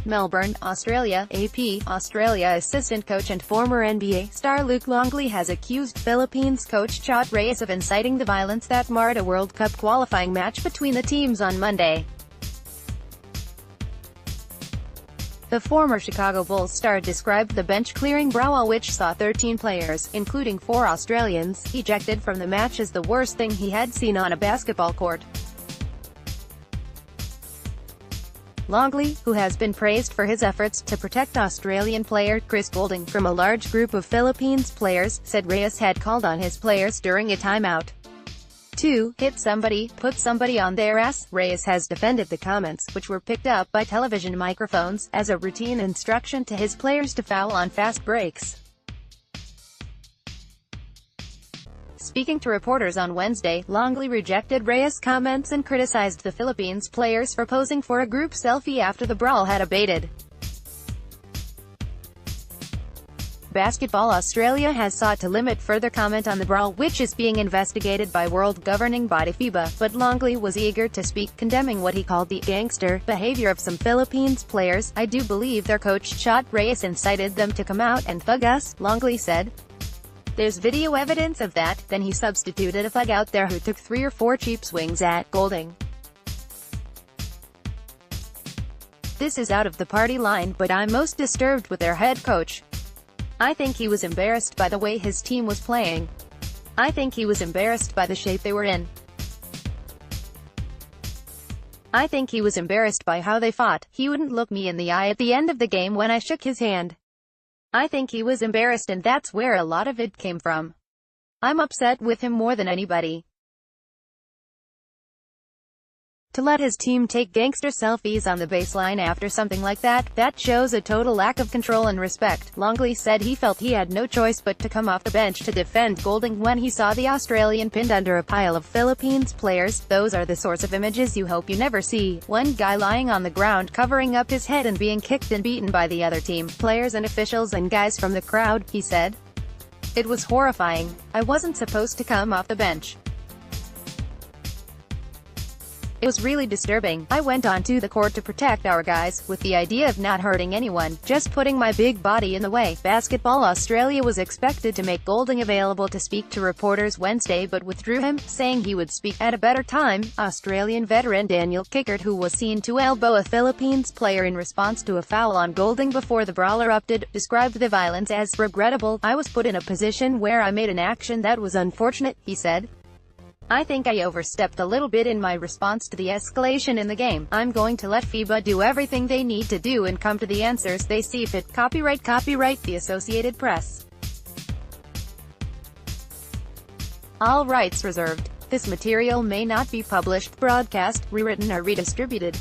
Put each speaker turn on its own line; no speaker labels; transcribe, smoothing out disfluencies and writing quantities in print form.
Melbourne, Australia. AP, Australia assistant coach and former NBA star Luc Longley has accused Philippines coach Chot Reyes of inciting the violence that marred a World Cup qualifying match between the teams on Monday. The former Chicago Bulls star described the bench-clearing brawl, which saw 13 players, including 4 Australians, ejected from the match, as the worst thing he had seen on a basketball court. Longley, who has been praised for his efforts to protect Australian player Chris Gould from a large group of Philippines players, said Reyes had called on his players during a timeout to hit somebody, put somebody on their ass. Reyes has defended the comments, which were picked up by television microphones, as a routine instruction to his players to foul on fast breaks. Speaking to reporters on Wednesday, Longley rejected Reyes' comments and criticized the Philippines players for posing for a group selfie after the brawl had abated. Basketball Australia has sought to limit further comment on the brawl, which is being investigated by world governing body FIBA, but Longley was eager to speak, condemning what he called the gangster behavior of some Philippines players. "I do believe their coach Chot Reyes incited them to come out and thug us," Longley said. "There's video evidence of that." Then he substituted a thug out there who took 3 or 4 cheap swings at Gould. "This is out of the party line, but I'm most disturbed with their head coach. I think he was embarrassed by the way his team was playing. I think he was embarrassed by the shape they were in. I think he was embarrassed by how they fought. He wouldn't look me in the eye at the end of the game when I shook his hand. I think he was embarrassed, and that's where a lot of it came from. I'm upset with him more than anybody. To let his team take gangster selfies on the baseline after something like that shows a total lack of control and respect." Longley said he felt he had no choice but to come off the bench to defend Gould when he saw the Australian pinned under a pile of Philippines players. "Those are the sorts of images you hope you never see. One guy lying on the ground covering up his head and being kicked and beaten by the other team, players and officials and guys from the crowd," he said. "It was horrifying. I wasn't supposed to come off the bench. It was really disturbing. I went onto the court to protect our guys, with the idea of not hurting anyone, just putting my big body in the way." Basketball Australia was expected to make Gould available to speak to reporters Wednesday, but withdrew him, saying he would speak at a better time. Australian veteran Daniel Kickert, who was seen to elbow a Philippines player in response to a foul on Gould before the brawl erupted, described the violence as regrettable. "I was put in a position where I made an action that was unfortunate," he said. "I think I overstepped a little bit in my response to the escalation in the game. I'm going to let FIBA do everything they need to do and come to the answers they see fit." Copyright the Associated Press. All rights reserved. This material may not be published, broadcast, rewritten or redistributed.